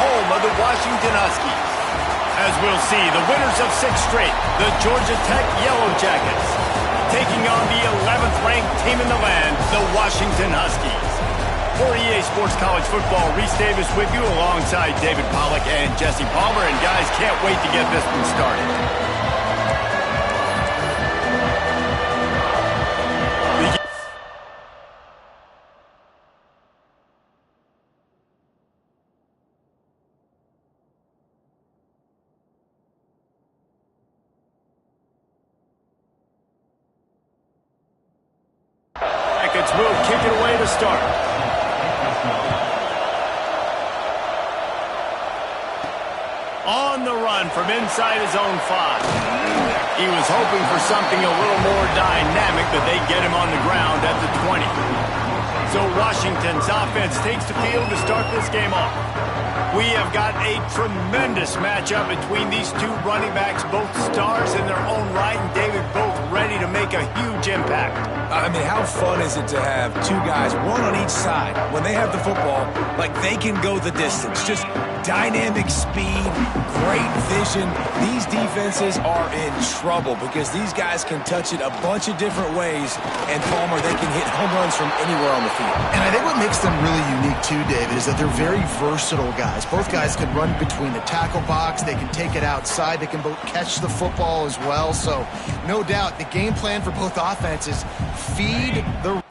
home of the Washington Huskies. As we'll see, the winners of 6 straight, the Georgia Tech Yellow Jackets, taking on the 11th ranked team in the land, the Washington Huskies. For EA Sports College Football, Reese Davis with you alongside David Pollack and Jesse Palmer. And guys, can't wait to get this one started. Will kick it away to start. On the run from inside his own 5. He was hoping for something a little more dynamic, but they get him on the ground at the 20. So Washington's offense takes the field to start this game off. We have got a tremendous matchup between these 2 running backs, both stars in their own right, and David, both ready to make a huge impact. I mean, how fun is it to have 2 guys, one on each side, when they have the football, like they can go the distance. Just dynamic speed, great vision. These defenses are in trouble because these guys can touch it a bunch of different ways, and Palmer, they can hit home runs from anywhere on the field. And I think what makes them really unique too, David, is that they're very versatile guys. Both guys can run between the tackle box, they can take it outside, they can both catch the football as well. So no doubt the game plan for both offenses, feed the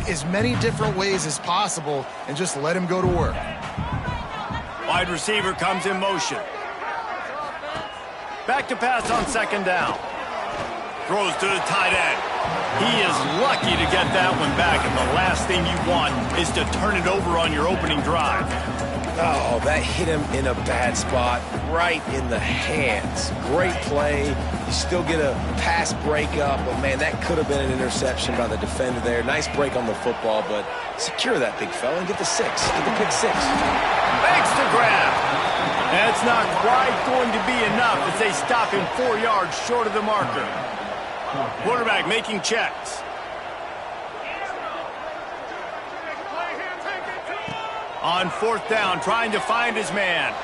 as many different ways as possible and just let him go to work. Wide receiver comes in motion. Back to pass on 2nd down. Throws to the tight end. He is lucky to get that one back, and the last thing you want is to turn it over on your opening drive. Oh, that hit him in a bad spot, right in the hands. Great play. You still get a pass breakup, but man, that could have been an interception by the defender there. Nice break on the football, but secure that big fella and get the 6. Get the pick 6. Makes the grab. That's not quite going to be enough as they stop him 4 yards short of the marker. Quarterback making checks. On 4th down, trying to find his man.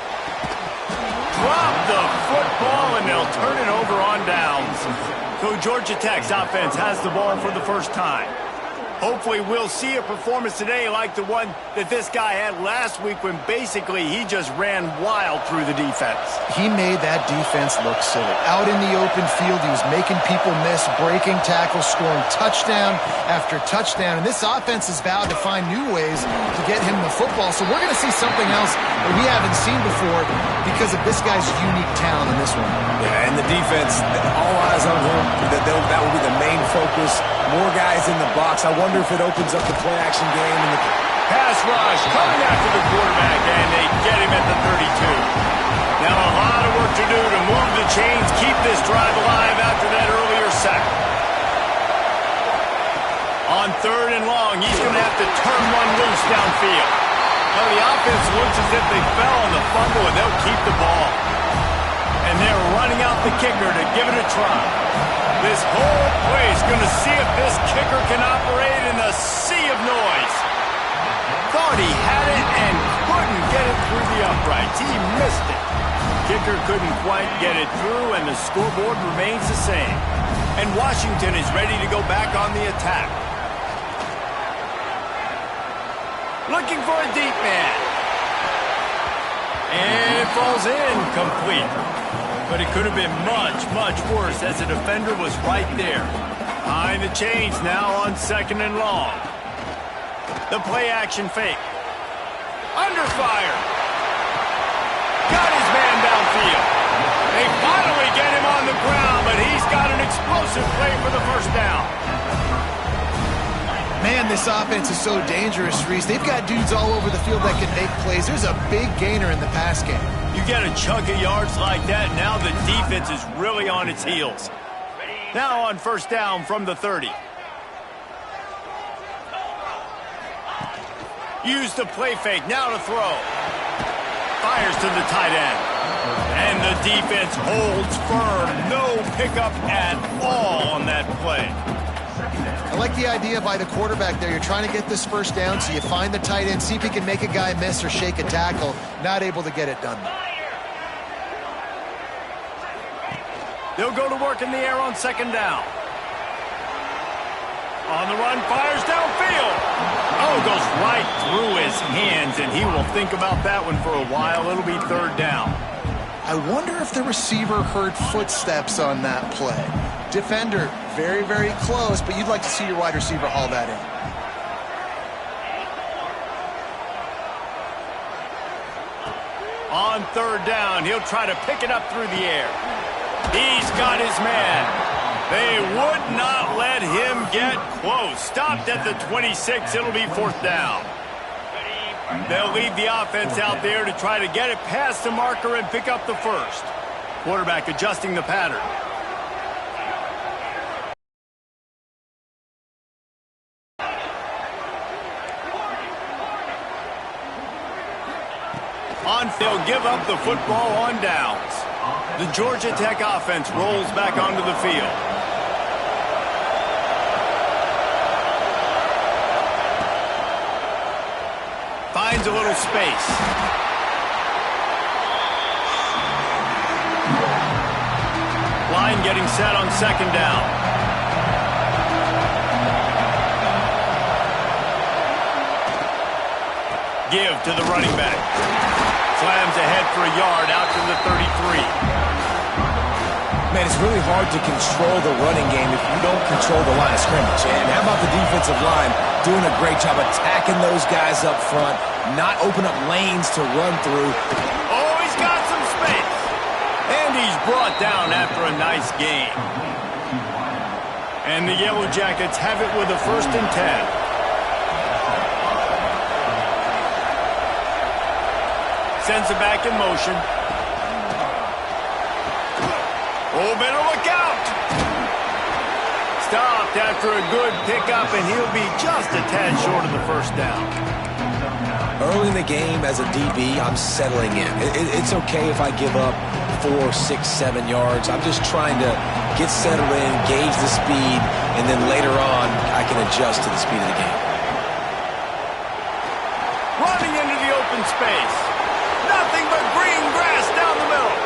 Drop the football, and they'll turn it over on downs. So Georgia Tech's offense has the ball for the first time. Hopefully we'll see a performance today like the one that this guy had last week when basically he just ran wild through the defense. He made that defense look silly. Out in the open field, he was making people miss, breaking tackles, scoring touchdown after touchdown. And this offense has vowed to find new ways to get him the football. So we're going to see something else that we haven't seen before because of this guy's unique talent in this one. Yeah, and the defense, all eyes on him. That will be the main focus. More guys in the box. I wonder if it opens up the play-action game. And the pass rush coming after the quarterback, and they get him at the 32. Now a lot of work to do to move the chains, keep this drive alive after that earlier sack. On 3rd and long, he's going to have to turn one loose downfield. Now the offense looks as if they fell on the fumble, and they'll keep the ball. And they're running out the kicker to give it a try. This whole place going to see if this kicker can operate in a sea of noise. Thought he had it and couldn't get it through the uprights. He missed it. Kicker couldn't quite get it through, and the scoreboard remains the same. And Washington is ready to go back on the attack. Looking for a deep man. And it falls in complete. But it could have been much, much worse as the defender was right there. Behind the chains now on 2nd and long. The play-action fake. Under fire. Got his man downfield. They finally get him on the ground, but he's got an explosive play for the 1st down. this offense is so dangerous, Reese. They've got dudes all over the field that can make plays. There's a big gainer in the pass game. You get a chunk of yards like that, now the defense is really on its heels. Now on first down from the 30. Use the play fake, now to throw. Fires to the tight end. And the defense holds firm. No pickup at all on that play. I like the idea by the quarterback there. You're trying to get this first down, so you find the tight end, see if he can make a guy miss or shake a tackle. Not able to get it done. They'll go to work in the air on second down. On the run, fires downfield. Oh, goes right through his hands, and he will think about that one for a while. It'll be third down. I wonder if the receiver heard footsteps on that play. Defender, very, very close, but you'd like to see your wide receiver haul that in. On third down, he'll try to pick it up through the air. He's got his man. They would not let him get close. Stopped at the 26. It'll be fourth down. They'll leave the offense out there to try to get it past the marker and pick up the first. Quarterback adjusting the pattern. They'll give up the football on downs. The Georgia Tech offense rolls back onto the field. Finds a little space. Line getting set on second down. Give to the running back. Slams ahead for a yard out to the 33. Man, it's really hard to control the running game if you don't control the line of scrimmage. And how about the defensive line doing a great job attacking those guys up front, not open up lanes to run through. Oh, he's got some space. And he's brought down after a nice game. And the Yellow Jackets have it with a 1st and 10. Sends it back in motion. Oh, better look out. Stopped after a good pickup, and he'll be just a tad short of the first down. Early in the game as a DB, I'm settling in. It's okay if I give up 4, 6, 7 yards. I'm just trying to get settled in, gauge the speed, and then later on, I can adjust to the speed of the game. Running into the open space. Nothing but green grass down the middle.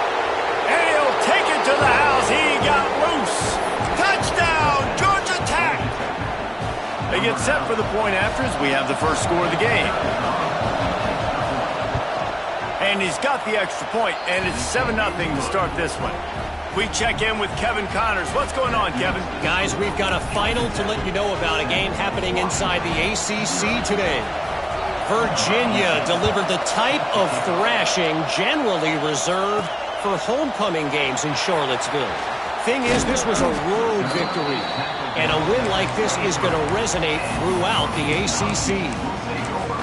And he'll take it to the house. He got loose. Touchdown, Georgia Tech. They get set for the point after as we have the first score of the game. And he's got the extra point, and it's 7-0 to start this one. We check in with Kevin Connors. What's going on, Kevin? Guys, we've got a final to let you know about, a game happening inside the ACC today. Virginia delivered the type of thrashing generally reserved for homecoming games in Charlottesville. Thing is, this was a road victory, and a win like this is going to resonate throughout the ACC.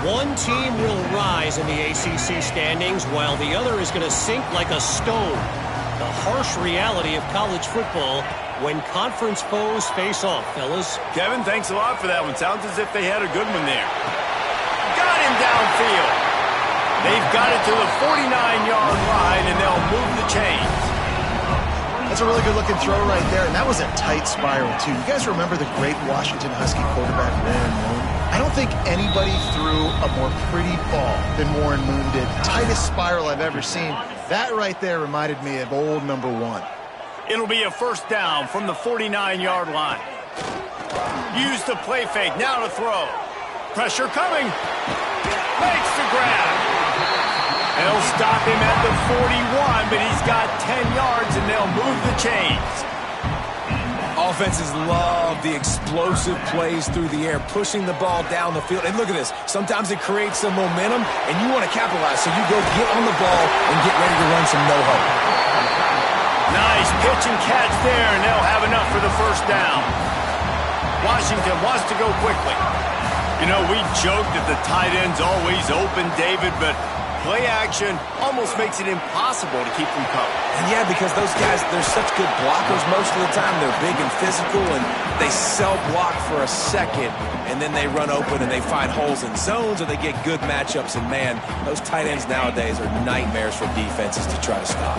One team will rise in the ACC standings, while the other is going to sink like a stone. The harsh reality of college football when conference foes face off, fellas. Kevin, thanks a lot for that one. Sounds as if they had a good one there. Got him downfield. They've got it to the 49-yard line, and they'll move the chains. That's a really good-looking throw right there, and that was a tight spiral, too. You guys remember the great Washington Husky quarterback, Warren Moon? I don't think anybody threw a more pretty ball than Warren Moon did. Tightest spiral I've ever seen. That right there reminded me of old number 1. It'll be a first down from the 49-yard line. Use the play fake, now to throw. Pressure coming. Makes the grab. They'll stop him at the 41, but he's got 10 yards, and they'll move the chains. Offenses love the explosive plays through the air, pushing the ball down the field. And look at this. Sometimes it creates some momentum, and you want to capitalize. So you go get on the ball and get ready to run some no-hope. Nice pitch and catch there, and they'll have enough for the first down. Washington wants to go quickly. You know, we joke that the tight end's always open, David, but play action almost makes it impossible to keep them covered. And yeah, because those guys, they're such good blockers most of the time. They're big and physical, and they sell block for a second, and then they run open and they find holes in zones, or they get good matchups. And man, those tight ends nowadays are nightmares for defenses to try to stop.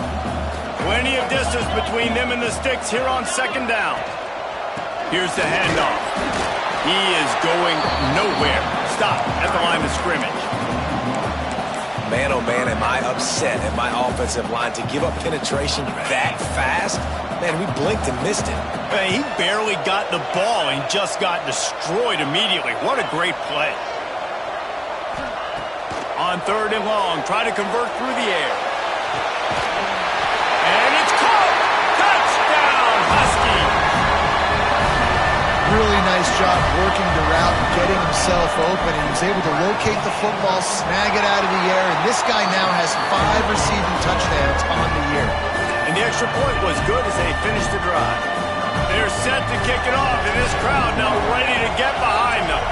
Plenty of distance between them and the sticks here on second down. Here's the handoff. He is going nowhere. Stop at the line of scrimmage. Man, oh man, am I upset at my offensive line to give up penetration that fast? Man, we blinked and missed it. Man, he barely got the ball and just got destroyed immediately. What a great play. On 3rd and long, try to convert through the air. And it's caught! Touchdown, Husky! Really nice job working the route and getting himself open. He was able to locate the football, snag it out of the air, and this guy now has 5 receiving touchdowns on the year. And the extra point was good as they finished the drive. They're set to kick it off, and this crowd now ready to get behind them.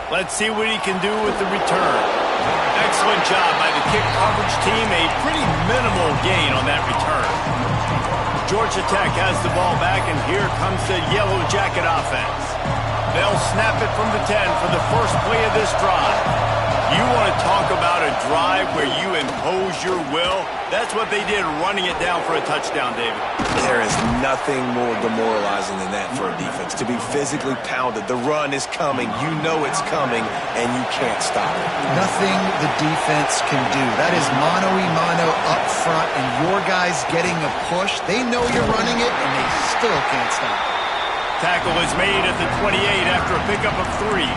Let's see what he can do with the return. Excellent job by the kick coverage team. A pretty minimal gain on that return. Georgia Tech has the ball back, and here comes the Yellow Jacket offense. They'll snap it from the 10 for the first play of this drive. You want to talk about a drive where you impose your will? That's what they did, running it down for a touchdown, David. There is nothing more demoralizing than that for a defense. To be physically pounded, the run is coming, you know it's coming, and you can't stop it. Nothing the defense can do. That is mano-a-mano up front, and your guys getting a push. They know you're running it, and they still can't stop it. Tackle is made at the 28 after a pickup of 3.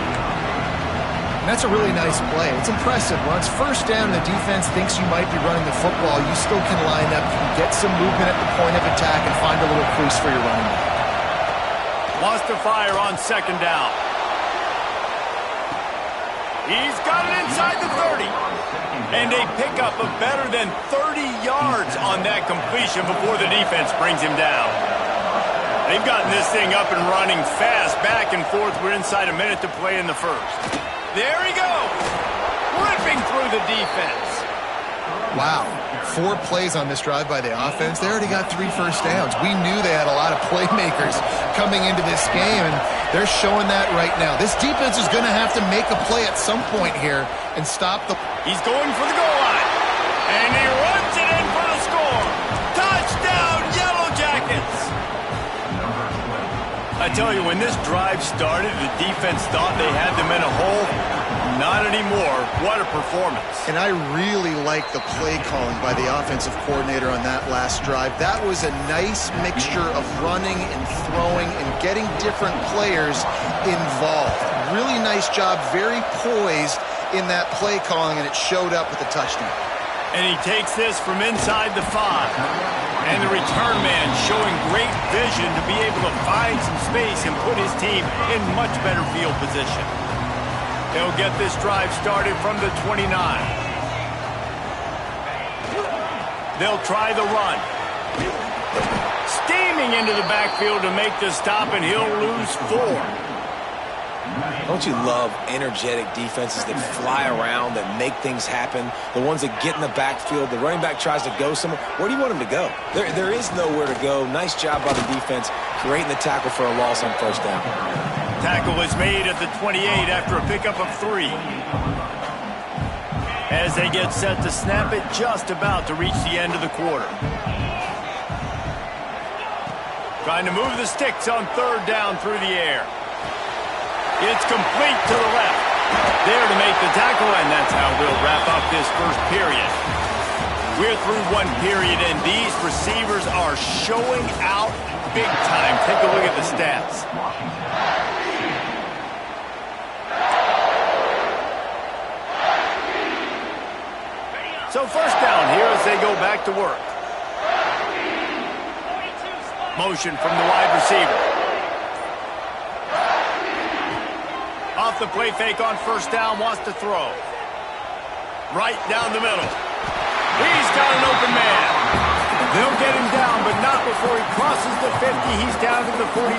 And that's a really nice play. It's impressive. When it's first down and the defense thinks you might be running the football, you still can line up, you can get some movement at the point of attack and find a little crease for your running back. Wants to fire on second down. He's got it inside the 30. And a pickup of better than 30 yards on that completion before the defense brings him down. They've gotten this thing up and running fast, back and forth. We're inside a minute to play in the first. There he goes, ripping through the defense. Wow, 4 plays on this drive by the offense. They already got 3 first downs. We knew they had a lot of playmakers coming into this game, and they're showing that right now. This defense is going to have to make a play at some point here and stop the... He's going for the goal line, and he runs it in for the score. Touchdown, Yellow Jackets! I tell you, when this drive started, the defense thought they had them in a hole. Not anymore. What a performance. And I really like the play calling by the offensive coordinator on that last drive. That was a nice mixture of running and throwing and getting different players involved. Really nice job, very poised in that play calling, and it showed up with a touchdown. And he takes this from inside the 5. And the return man showing great vision to be able to find some space and put his team in much better field position. They'll get this drive started from the 29. They'll try the run. Steaming into the backfield to make the stop, and he'll lose 4. Don't you love energetic defenses that fly around, that make things happen? The ones that get in the backfield, the running back tries to go somewhere. Where do you want him to go? There is nowhere to go. Nice job by the defense, creating the tackle for a loss on first down. Tackle is made at the 28 after a pickup of 3. As they get set to snap it, just about to reach the end of the quarter. Trying to move the sticks on 3rd down through the air. It's complete to the left. There to make the tackle, and that's how we'll wrap up this first period. We're through 1 period, and these receivers are showing out big time. Take a look at the stats. So first down here as they go back to work. Motion from the wide receiver. Off the play fake on first down, wants to throw. Right down the middle. He's got an open man. They'll get him down, but not before he crosses the 50. He's down to the 49.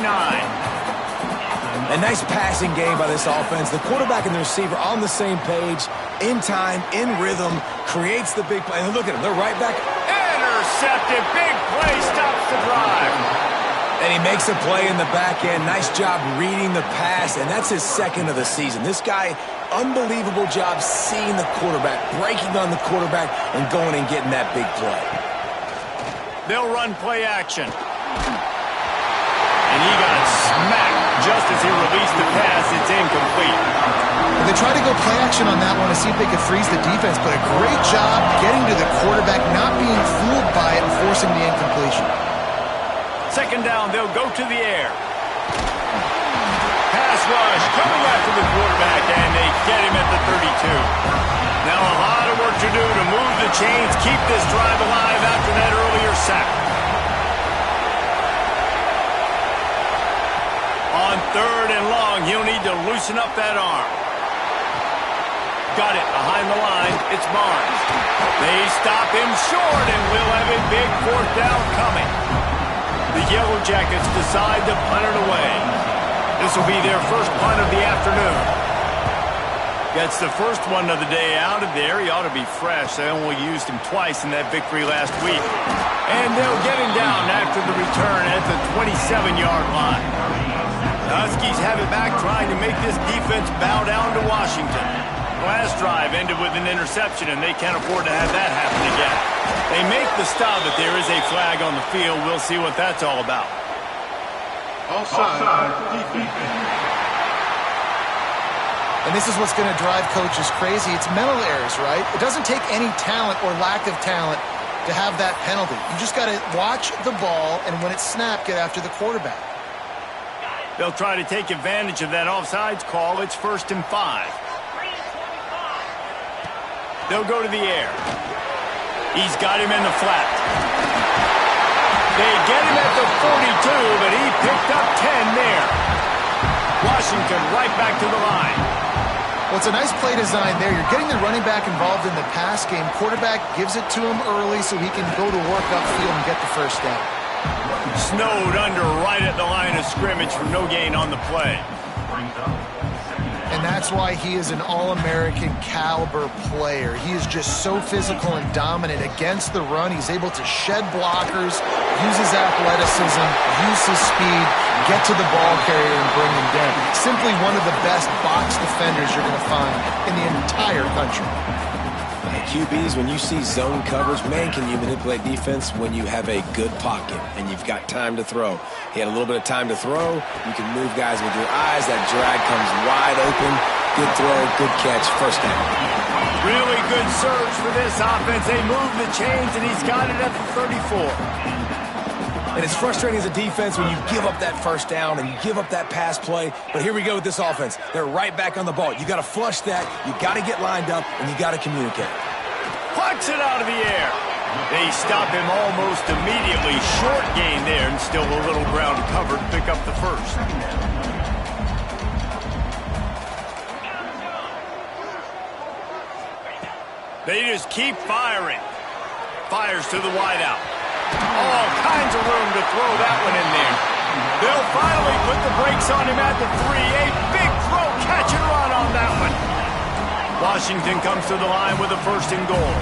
A nice passing game by this offense. The quarterback and the receiver on the same page, in time, in rhythm, creates the big play. And look at them, they're right back. Intercepted, big play, stops the drive. And he makes a play in the back end. Nice job reading the pass, and that's his second of the season. This guy, unbelievable job seeing the quarterback, breaking on the quarterback, and going and getting that big play. They'll run play action. And he got smacked just as he released the pass. It's incomplete. They tried to go play action on that one to see if they could freeze the defense, but a great job getting to the quarterback, not being fooled by it and forcing the incompletion. Second down, they'll go to the air. Pass rush coming after the quarterback, and they get him at the 32. Now a lot of work to do to move the chains, keep this drive alive after that earlier sack. On third and long, he'll need to loosen up that arm. Got it behind the line. It's Barnes. They stop him short, and we'll have a big fourth down coming. The Yellow Jackets decide to punt it away. This will be their first punt of the afternoon. Gets the first one of the day out of there. He ought to be fresh. They only used him twice in that victory last week. And they'll get him down after the return at the 27-yard line. The Huskies have it back, trying to make this defense bow down to Washington. Last drive ended with an interception, and they can't afford to have that happen again. They make the stop, but there is a flag on the field. We'll see what that's all about. Offside, defense. And this is what's going to drive coaches crazy. It's mental errors, right? It doesn't take any talent or lack of talent to have that penalty. You just got to watch the ball, and when it's snapped, get after the quarterback. They'll try to take advantage of that offsides call. It's 1st and 5. They'll go to the air. He's got him in the flat. They get him at the 42, but he picked up 10 there. Washington right back to the line. Well, it's a nice play design there. You're getting the running back involved in the pass game. Quarterback gives it to him early so he can go to work upfield and get the first down. Snowed under right at the line of scrimmage for no gain on the play. And that's why he is an all-American caliber player. He is just so physical and dominant against the run. He's able to shed blockers, use his athleticism, use his speed, get to the ball carrier and bring him down. Simply one of the best box defenders you're going to find in the entire country. QBs, when you see zone coverage, man, can you manipulate defense when you have a good pocket and you've got time to throw. He had a little bit of time to throw. You can move guys with your eyes. That drag comes wide open. Good throw, good catch, first down. Really good surge for this offense. They move the chains, and he's got it at the 34. And it's frustrating as a defense when you give up that first down and you give up that pass play. But here we go with this offense. They're right back on the ball. You got to flush that. You got to get lined up, and you got to communicate. Plucks it out of the air. They stop him almost immediately. Short gain there, and still a little ground covered to pick up the first. They just keep firing. Fires to the wideout. All kinds of room to throw that one in there. They'll finally put the brakes on him at the 3. A big throw, catch and run on that one. Washington comes to the line with a 1st and goal.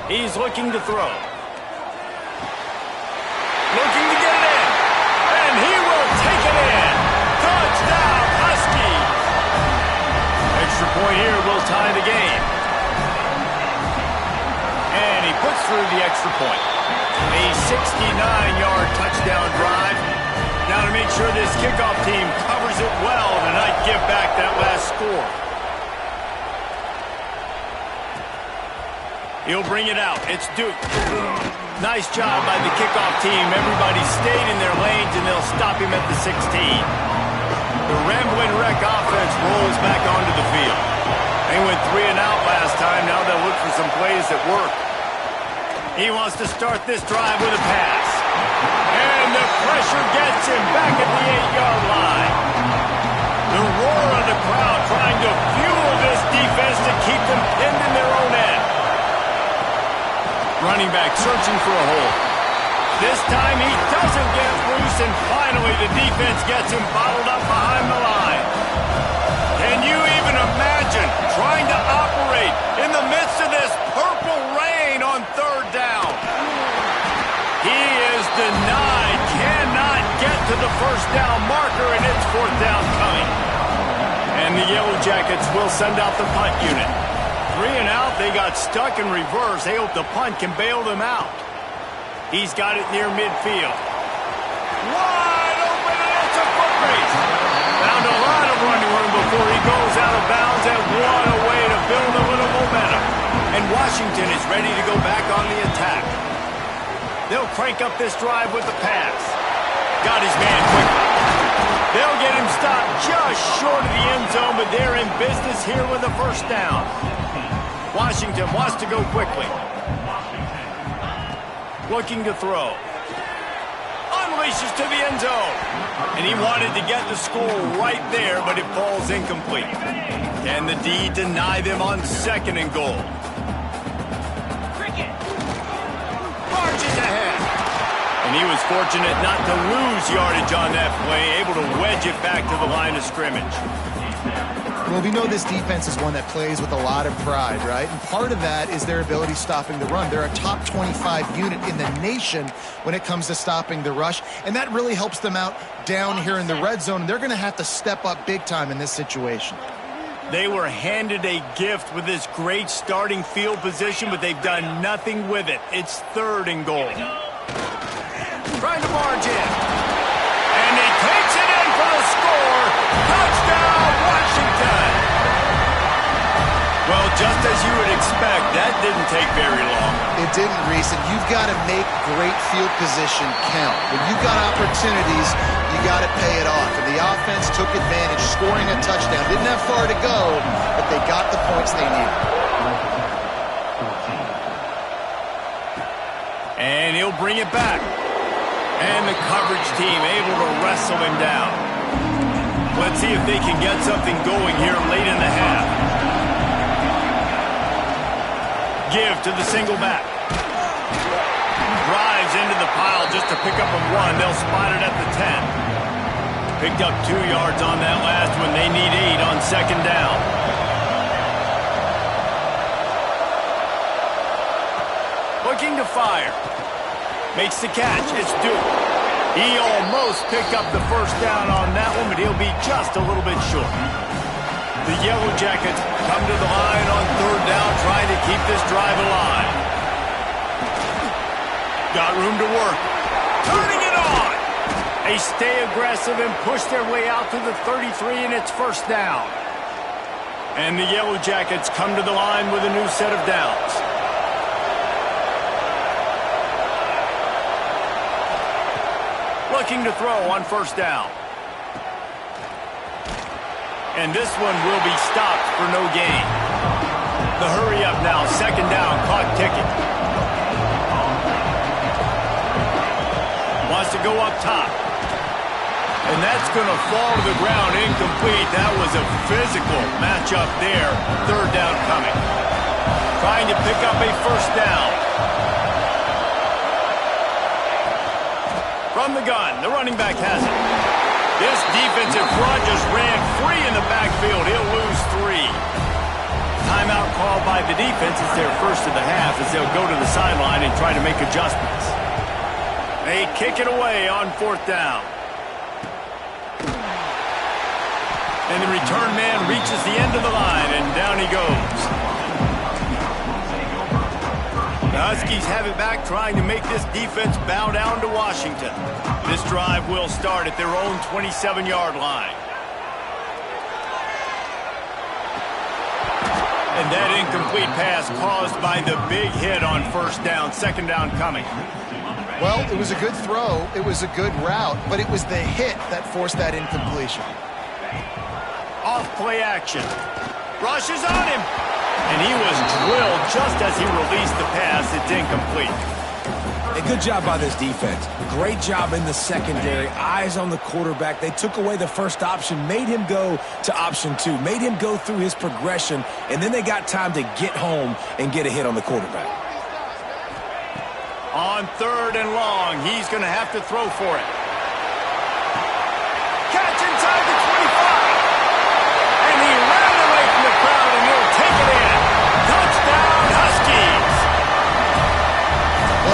He's looking to throw. Looking to get it in. And he will take it in. Touchdown, Husky. Extra point here will tie the game. And he puts through the extra point. A 69-yard touchdown drive. Now to make sure this kickoff team covers it well and not give back that last score. He'll bring it out. It's Duke. Nice job by the kickoff team. Everybody stayed in their lanes, and they'll stop him at the 16. The Ramblin' Wreck offense rolls back onto the field. They went 3 and out last time. Now they'll look for some plays that work. He wants to start this drive with a pass. And the pressure gets him back at the 8-yard line. The roar of the crowd trying to fuel this defense to to keep them pinned in their own end. Running back searching for a hole. This time he doesn't get loose, and finally the defense gets him bottled up behind the line. Can you even imagine trying to operate in the midst of this purple rain on third down? He is denied, cannot get to the first down marker, and it's fourth down coming. And the Yellow Jackets will send out the punt unit. 3 and out, they got stuck in reverse. They hope the punt can bail them out. He's got it near midfield. Wide open, and it's a foot race. Found a lot of running room before he goes out of bounds, and what a way to build a little momentum. And Washington is ready to go back on the attack. They'll crank up this drive with the pass. Got his man quickly. They'll get him stopped just short of the end zone, but they're in business here with a first down. Washington wants to go quickly. Looking to throw. Unleashes to the end zone. And he wanted to get the score right there, but it falls incomplete. Can the D deny them on 2nd and goal? Marches ahead. And he was fortunate not to lose yardage on that play, able to wedge it back to the line of scrimmage. Well, we know this defense is one that plays with a lot of pride, right? And part of that is their ability stopping the run. They're a top 25 unit in the nation when it comes to stopping the rush, and that really helps them out down here in the red zone. And they're going to have to step up big time in this situation. They were handed a gift with this great starting field position, but they've done nothing with it. It's 3rd and goal. Trying to barge in. And he takes it in for the score. Touchdown, Washington. Well, just as you would expect, that didn't take very long. It didn't, Reese, and you've got to make great field position count. When you've got opportunities, you got to pay it off. And the offense took advantage, scoring a touchdown. Didn't have far to go, but they got the points they needed. And he'll bring it back. And the coverage team able to wrestle him down. Let's see if they can get something going here late in the half. Give to the single back. Drives into the pile just to pick up a 1. They'll spot it at the 10. Picked up 2 yards on that last one. They need 8 on 2nd down. Looking to fire. Makes the catch. It's Duke. He almost picked up the first down on that one, but he'll be just a little bit short. The Yellow Jackets come to the line on 3rd down, trying to keep this drive alive. Got room to work. Turning it on. They stay aggressive and push their way out to the 33, and it's first down. And the Yellow Jackets come to the line with a new set of downs. Looking to throw on first down. And this one will be stopped for no gain. The hurry up now, 2nd down, clock ticking. Wants to go up top. And that's going to fall to the ground incomplete. That was a physical matchup there. 3rd down coming. Trying to pick up a first down. From the gun, the running back has it. This defensive front just ran free in the backfield. He'll lose 3. Timeout called by the defense. It's their first of the half as they'll go to the sideline and try to make adjustments. They kick it away on 4th down. And the return man reaches the end of the line, and down he goes. The Huskies have it back, trying to make this defense bow down to Washington. This drive will start at their own 27-yard line. And that incomplete pass caused by the big hit on first down. 2nd down coming. Well, it was a good throw. It was a good route, but it was the hit that forced that incompletion. Off play action. Rushes on him. And he was drilled just as he released the pass. It's incomplete. Hey, good job by this defense. Great job in the secondary. Eyes on the quarterback. They took away the first option, made him go to option 2, made him go through his progression, and then they got time to get home and get a hit on the quarterback. On 3rd and long, he's going to have to throw for it. Catch inside the 25. And he ran away from the crowd, and he'll take it in. Touchdown, Huskies.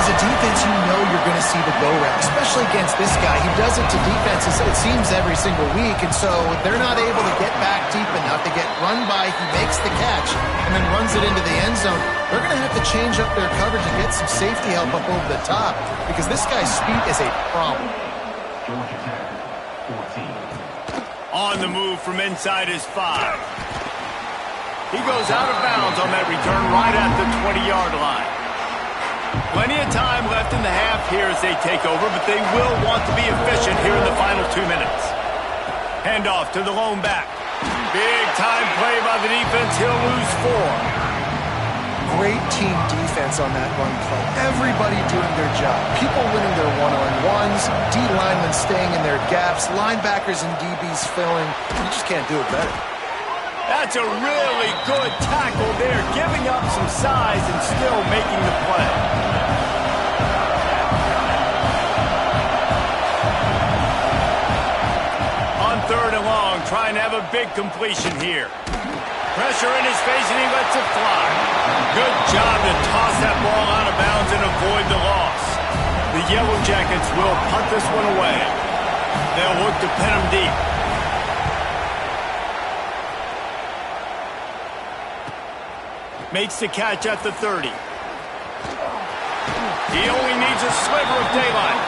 As a defense, you know you're going to see the go route, especially against this guy. He does it to defenses, it seems, every single week, and so if they're not able to get back deep enough to get run by, he makes the catch and then runs it into the end zone. They're going to have to change up their coverage and get some safety help up over the top because this guy's speed is a problem. On the move from inside his 5. He goes out of bounds on that return right at the 20-yard line. Plenty of time left in the half here as they take over, but they will want to be efficient here in the final 2 minutes. Handoff to the lone back. Big time play by the defense. He'll lose 4. Great team defense on that run play. Everybody doing their job. People winning their one-on-ones, D linemen staying in their gaps, linebackers and DBs filling. You just can't do it better. That's a really good tackle there, giving up some size and still making the play. On 3rd and long, trying to have a big completion here. Pressure in his face, and he lets it fly. Good job to toss that ball out of bounds and avoid the loss. The Yellow Jackets will punt this one away. They'll look to pin him deep. Makes the catch at the 30. He only needs a sliver of daylight.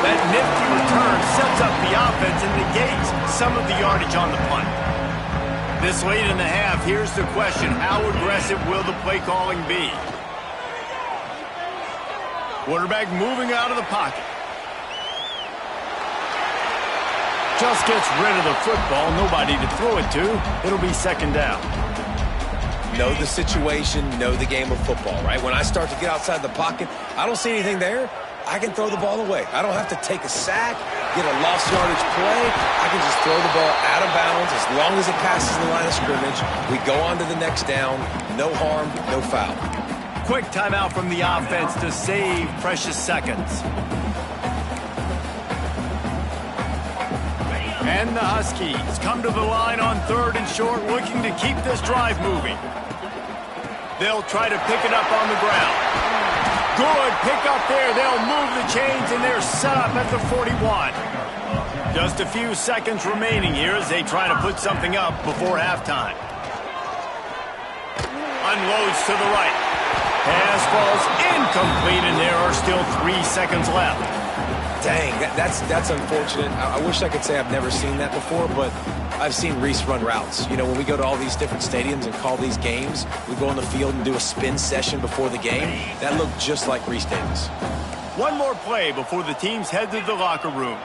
That nifty return sets up the offense and negates some of the yardage on the punt. This late in the half, here's the question. How aggressive will the play calling be? Quarterback moving out of the pocket. Just gets rid of the football. Nobody to throw it to. It'll be 2nd down. Know the situation, know the game of football, right? When I start to get outside the pocket, I don't see anything there, I can throw the ball away. I don't have to take a sack, get a lost yardage play. I can just throw the ball out of bounds as long as it passes the line of scrimmage. We go on to the next down. No harm, no foul. Quick timeout from the offense to save precious seconds. And the Huskies come to the line on 3rd and short, looking to keep this drive moving. They'll try to pick it up on the ground. Good pick up there. They'll move the chains, and they're set up at the 41. Just a few seconds remaining here as they try to put something up before halftime. Unloads to the right. Pass falls incomplete, and there are still 3 seconds left. Dang, that's unfortunate. I wish I could say I've never seen that before, but I've seen Reese run routes. You know, when we go to all these different stadiums and call these games, we go on the field and do a spin session before the game. That looked just like Reese Davis. One more play before the teams head to the locker rooms.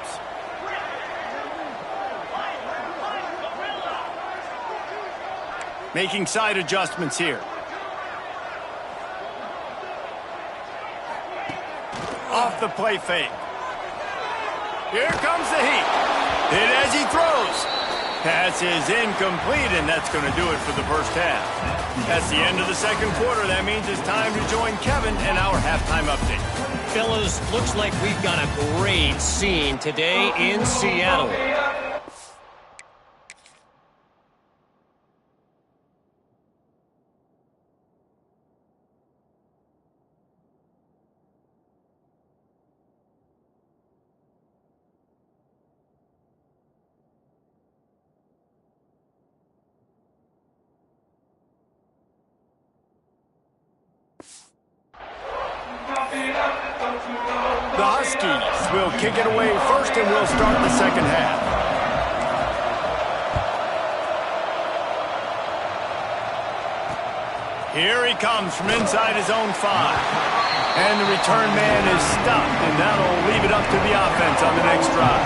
Making side adjustments here. Off the play fake. Here comes the heat. Hit as he throws. Pass is incomplete, and that's going to do it for the first half. That's the end of the 2nd quarter. That means it's time to join Kevin and our halftime update. Fellas, looks like we've got a great scene today in Seattle. The Huskies will kick it away first, and we'll start the 2nd half. Here he comes from inside his own 5. And the return man is stopped, and that'll leave it up to the offense on the next drive.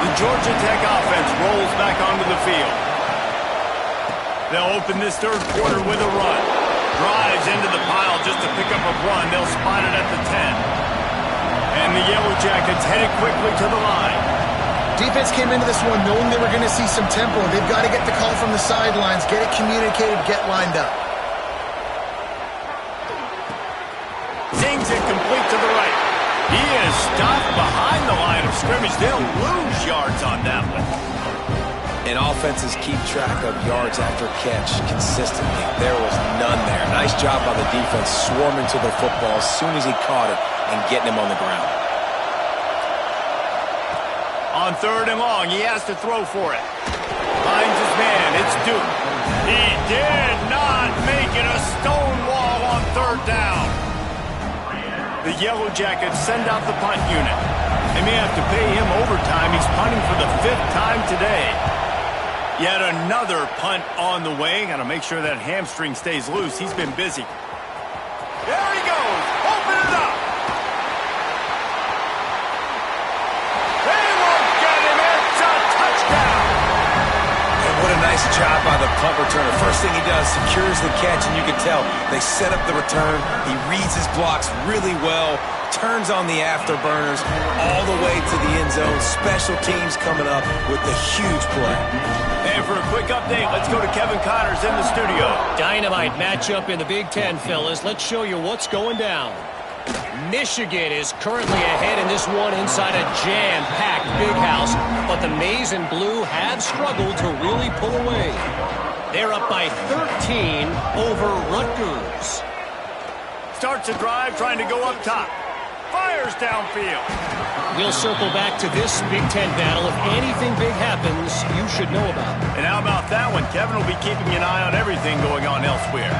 The Georgia Tech offense rolls back onto the field. They'll open this 3rd quarter with a run. Drives into the pile just to pick up a run. They'll spot it at the 10. Jackets headed quickly to the line. Defense came into this one knowing they were going to see some tempo. They've got to get the call from the sidelines, get it communicated, get lined up. Zings it complete to the right. He is stopped behind the line of scrimmage. They'll lose yards on that one. And offenses keep track of yards after catch consistently. There was none there. Nice job by the defense swarming to the football as soon as he caught it and getting him on the ground. On 3rd and long, he has to throw for it. Finds his man. It's Duke. He did not make it a stone wall on 3rd down. The Yellow Jackets send out the punt unit. They may have to pay him overtime. He's punting for the 5th time today. Yet another punt on the way. Got to make sure that hamstring stays loose. He's been busy. There he goes. Open it up. They won't get him. It's a touchdown. And what a nice job by the punt returner. First thing he does, secures the catch, and you can tell they set up the return. He reads his blocks really well. Turns on the afterburners all the way to the end zone. Special teams coming up with the huge play. And for a quick update, let's go to Kevin Connors in the studio. Dynamite matchup in the Big Ten, fellas. Let's show you what's going down. Michigan is currently ahead in this one inside a jam-packed Big House, but the Maize and Blue have struggled to really pull away. They're up by 13 over Rutgers. Starts a drive trying to go up top. Fires downfield. We'll circle back to this Big Ten battle. If anything big happens, you should know about it. And how about that one? Kevin will be keeping an eye on everything going on elsewhere.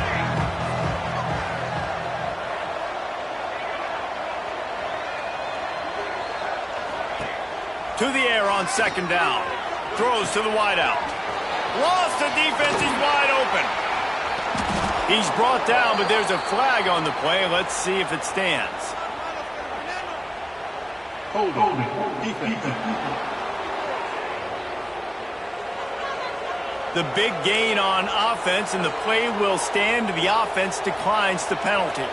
To the air on 2nd down. Throws to the wideout. Lost the defense. He's wide open. He's brought down, but there's a flag on the play. Let's see if it stands. The big gain on offense, and the play will stand. The offense declines the penalty.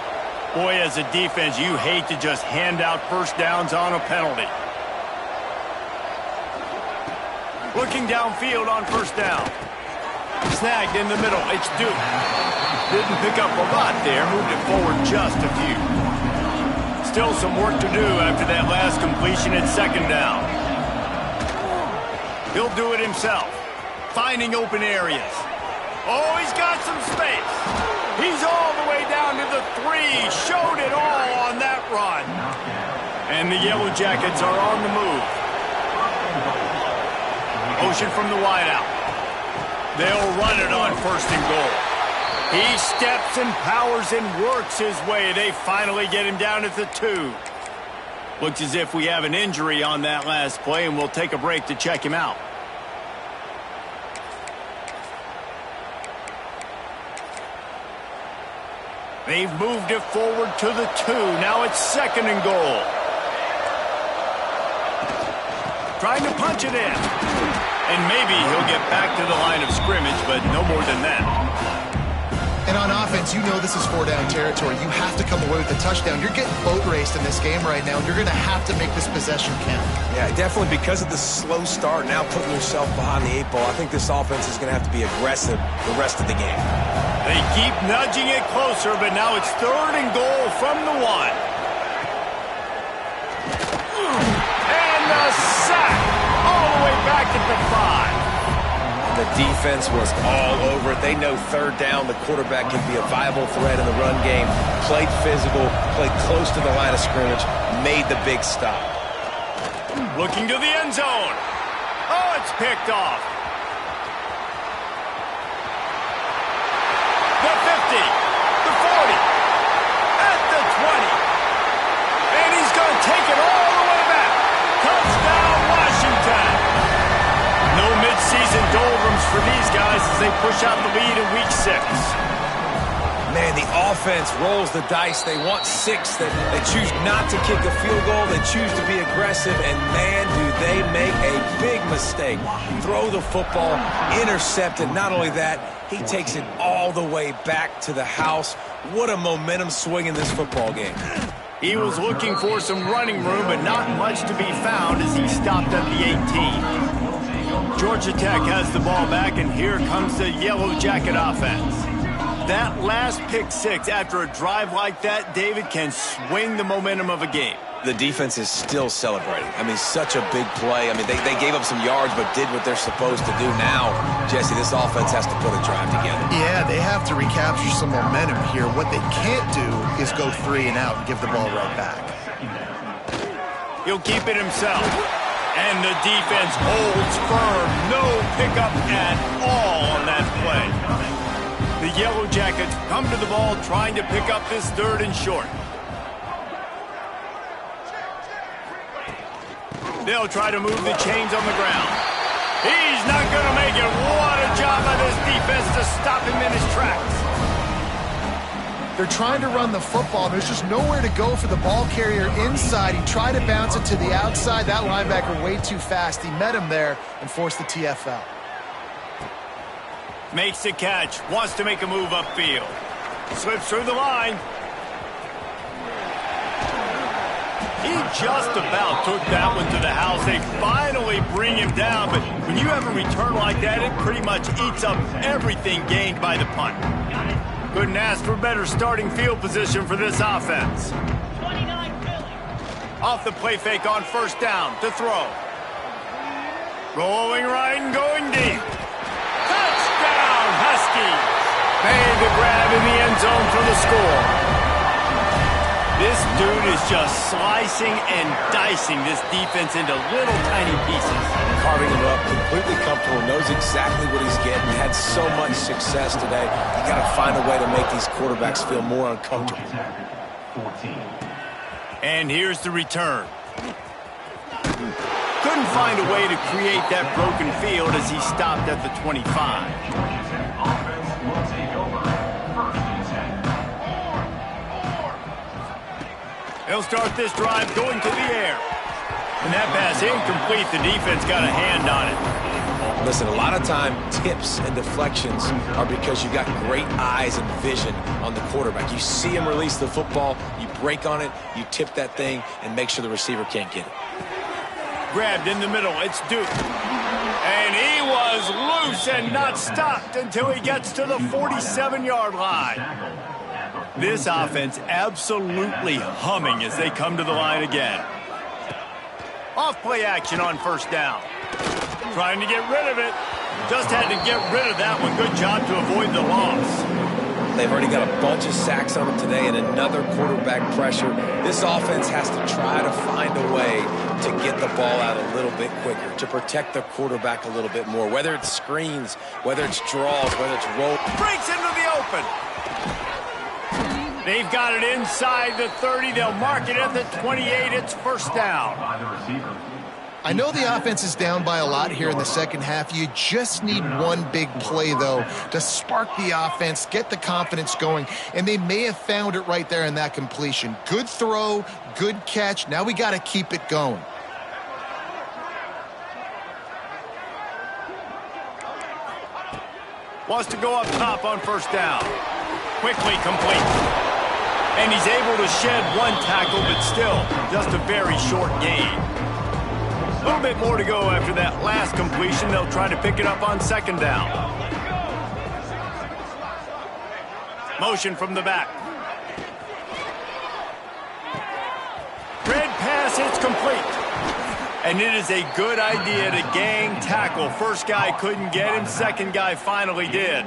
Boy, as a defense, you hate to just hand out 1st downs on a penalty. Looking downfield on 1st down. Snagged in the middle. It's Duke. Didn't pick up a lot there. Moved it forward just a few. Still some work to do after that last completion at 2nd down. He'll do it himself. Finding open areas. Oh, he's got some space. He's all the way down to the 3. Showed it all on that run. And the Yellow Jackets are on the move. Motion from the wideout. They'll run it on 1st and goal. He steps and powers and works his way. They finally get him down at the 2. Looks as if we have an injury on that last play, and we'll take a break to check him out. They've moved it forward to the 2. Now it's 2nd and goal. Trying to punch it in. And maybe he'll get back to the line of scrimmage, but no more than that. And on offense, you know this is 4-down territory. You have to come away with a touchdown. You're getting boat raced in this game right now. You're going to have to make this possession count. Yeah, definitely because of the slow start, now putting yourself behind the 8 ball. I think this offense is going to have to be aggressive the rest of the game. They keep nudging it closer, but now it's 3rd and goal from the 1. And the sack all the way back at the 5. The defense was all over it. They know 3rd down, the quarterback can be a viable threat in the run game. Played physical, played close to the line of scrimmage, made the big stop. Looking to the end zone. Oh, it's picked off. The 50, the 40, at the 20. And he's going to take it all the way back. Touchdown, Washington. No midseason doldrums for these guys as they push out the lead in Week 6. Man, the offense rolls the dice. They want 6. They choose not to kick a field goal. They choose to be aggressive. And, man, do they make a big mistake. Throw the football, intercepted. Not only that, he takes it all the way back to the house. What a momentum swing in this football game. He was looking for some running room, but not much to be found as he stopped at the 18. Georgia Tech has the ball back, and here comes the Yellow Jacket offense. That last pick six after a drive like that, David, can swing the momentum of a game. The defense is still celebrating. I mean, such a big play. I mean, they gave up some yards but did what they're supposed to do. Now, Jesse, this offense has to put a drive together. Yeah, they have to recapture some momentum here. What they can't do is go 3 and out and give the ball right back. He'll keep it himself. And the defense holds firm. No pickup at all on that play. The Yellow Jackets come to the ball trying to pick up this 3rd and short. They'll try to move the chains on the ground. He's not going to make it. What a job by this defense to stop him in his tracks. They're trying to run the football. There's just nowhere to go for the ball carrier inside. He tried to bounce it to the outside. That linebacker way too fast. He met him there and forced the TFL. Makes the catch. Wants to make a move upfield. Slips through the line. He just about took that one to the house. They finally bring him down, but when you have a return like that, it pretty much eats up everything gained by the punt. Couldn't ask for better starting field position for this offense. Off the play fake on 1st down to throw. Rolling right and going deep. Touchdown, Huskies! Made the grab in the end zone for the score. This dude is just slicing and dicing this defense into little tiny pieces. Carving him up, completely comfortable, knows exactly what he's getting. Had so much success today. You got to find a way to make these quarterbacks feel more uncomfortable. And here's the return. Couldn't find a way to create that broken field as he stopped at the 25. They'll start this drive going to the air. And that pass incomplete. The defense got a hand on it. Listen, a lot of time, tips and deflections are because you got great eyes and vision on the quarterback. You see him release the football, you break on it, you tip that thing, and make sure the receiver can't get it. Grabbed in the middle. It's Duke. And he was loose and not stopped until he gets to the 47-yard line. This offense absolutely humming as they come to the line again. Off play action on 1st down. Trying to get rid of it. Just had to get rid of that one. Good job to avoid the loss. They've already got a bunch of sacks on them today and another quarterback pressure. This offense has to try to find a way to get the ball out a little bit quicker, to protect the quarterback a little bit more, whether it's screens, whether it's draws, whether it's roll. Breaks into the open. They've got it inside the 30. They'll mark it at the 28. It's 1st down. I know the offense is down by a lot here in the 2nd half. You just need one big play, though, to spark the offense, get the confidence going, and they may have found it right there in that completion. Good throw, good catch. Now we got to keep it going. Wants to go up top on 1st down. Quickly complete. And he's able to shed one tackle, but still just a very short gain. A little bit more to go after that last completion. They'll try to pick it up on 2nd down. Motion from the back. Red pass, it's complete. And it is a good idea to gang tackle. First guy couldn't get him, 2nd guy finally did.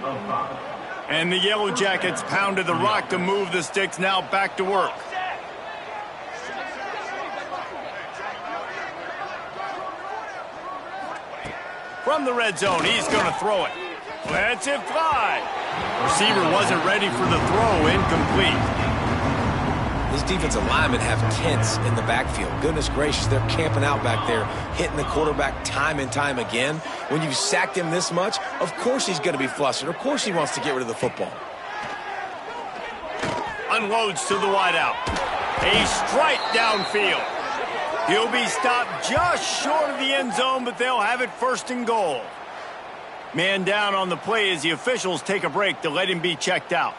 And the Yellow Jackets pounded the rock to move the sticks, now back to work. From the red zone, he's going to throw it. Lets it fly. Receiver wasn't ready for the throw, incomplete. These defensive linemen have tents in the backfield. Goodness gracious, they're camping out back there, hitting the quarterback time and time again. When you sacked him this much, of course he's going to be flustered. Of course he wants to get rid of the football. Unloads to the wideout. A strike downfield. He'll be stopped just short of the end zone, but they'll have it 1st and goal. Man down on the play as the officials take a break to let him be checked out.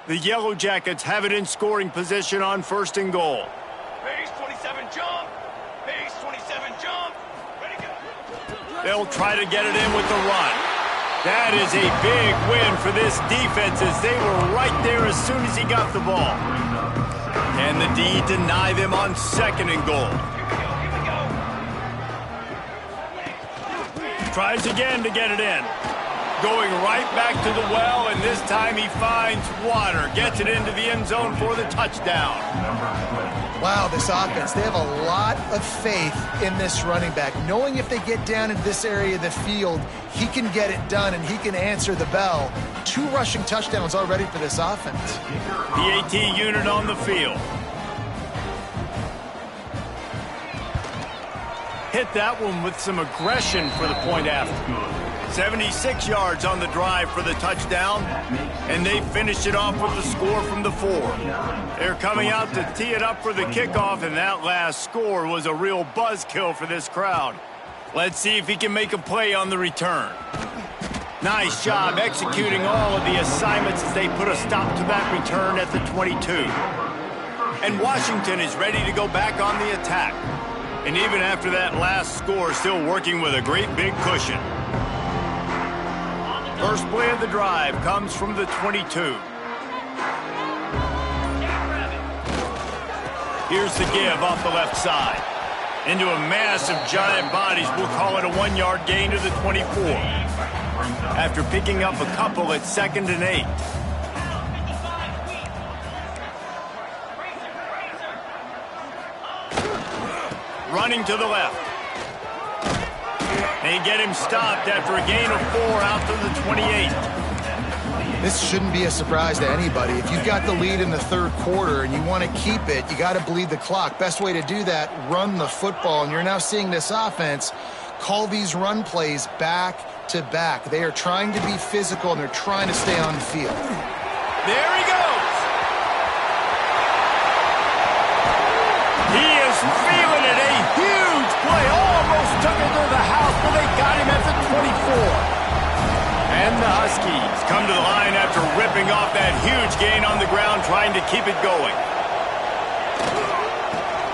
The Yellow Jackets have it in scoring position on 1st and goal. Base 27 jump. Base 27 jump. Ready, go. They'll try to get it in with the run. That is a big win for this defense as they were right there as soon as he got the ball. And the D deny them on 2nd and goal. Tries again to get it in. Going right back to the well, and this time he finds water. Gets it into the end zone for the touchdown. Wow, this offense, they have a lot of faith in this running back. Knowing if they get down into this area of the field, he can get it done and he can answer the bell. 2 rushing touchdowns already for this offense. The AT unit on the field. Hit that one with some aggression for the point after. 76 yards on the drive for the touchdown, and they finished it off with the score from the 4. They're coming out to tee it up for the kickoff, and that last score was a real buzzkill for this crowd. Let's see if he can make a play on the return. Nice job executing all of the assignments as they put a stop to that return at the 22. And Washington is ready to go back on the attack. And even after that last score, still working with a great big cushion. First play of the drive comes from the 22. Here's the give off the left side. Into a mass of giant bodies, we'll call it a 1-yard gain to the 24. After picking up a couple at 2nd and 8. Running to the left. They get him stopped after a gain of 4 out to the 28. This shouldn't be a surprise to anybody. If you've got the lead in the 3rd quarter and you want to keep it, you got to bleed the clock. Best way to do that, run the football. And you're now seeing this offense call these run plays back to back. They are trying to be physical and they're trying to stay on the field. There he goes. He is feeling it. A huge play. Almost took it to the house, but they got him at the 24. And the Huskies come to the line after ripping off that huge gain on the ground, trying to keep it going.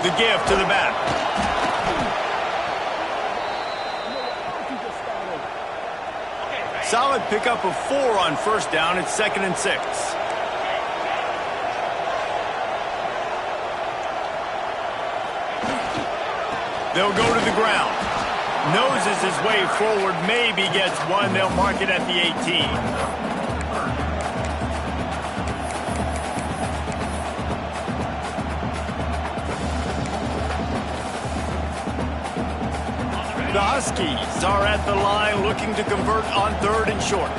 The give to the back. Solid pickup of 4 on 1st down. It's 2nd and 6. They'll go to the ground. Noses his way forward, maybe gets 1. They'll mark it at the 18. The Huskies are at the line looking to convert on 3rd and short.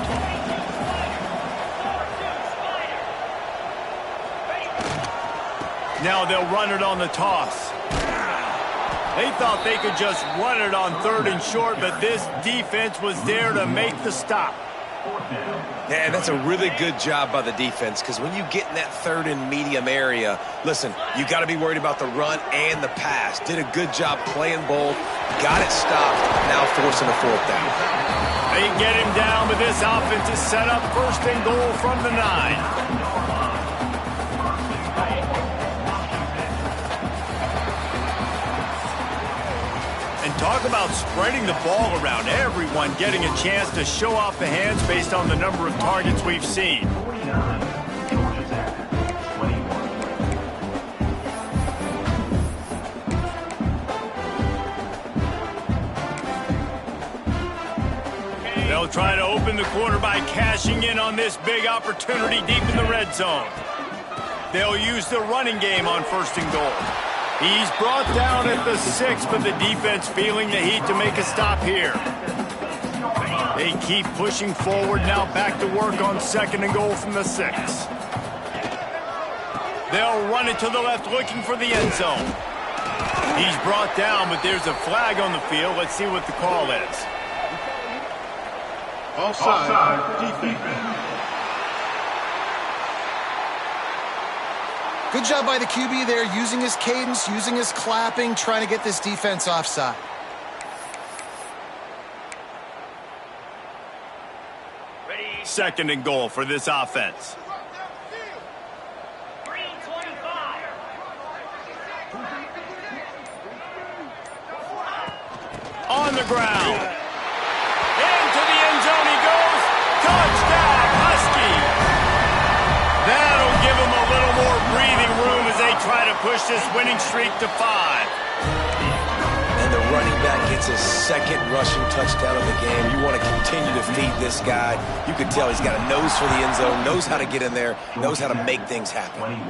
Now they'll run it on the toss. They thought they could just run it on 3rd and short, but this defense was there to make the stop. Yeah, and that's a really good job by the defense, because when you get in that 3rd and medium area, listen, you got to be worried about the run and the pass. Did a good job playing both, got it stopped, now forcing a 4th down. They get him down, but this offense is set up 1st and goal from the 9. Talk about spreading the ball around. Everyone getting a chance to show off the hands based on the number of targets we've seen. They'll try to open the quarter by cashing in on this big opportunity deep in the red zone. They'll use the running game on 1st and goal. He's brought down at the 6, but the defense feeling the heat to make a stop here. They keep pushing forward, now back to work on 2nd and goal from the 6. They'll run it to the left looking for the end zone. He's brought down, but there's a flag on the field. Let's see what the call is. Offside, defense. Good job by the QB there, using his cadence, using his clapping, trying to get this defense offside. Second and goal for this offense. on the ground. Into the end zone he goes. Touchdown, Husky. That'll give them a little more breathing room as they try to push this winning streak to 5. And the running back gets his second rushing touchdown of the game. You want to continue to feed this guy. You can tell he's got a nose for the end zone, knows how to get in there, knows how to make things happen.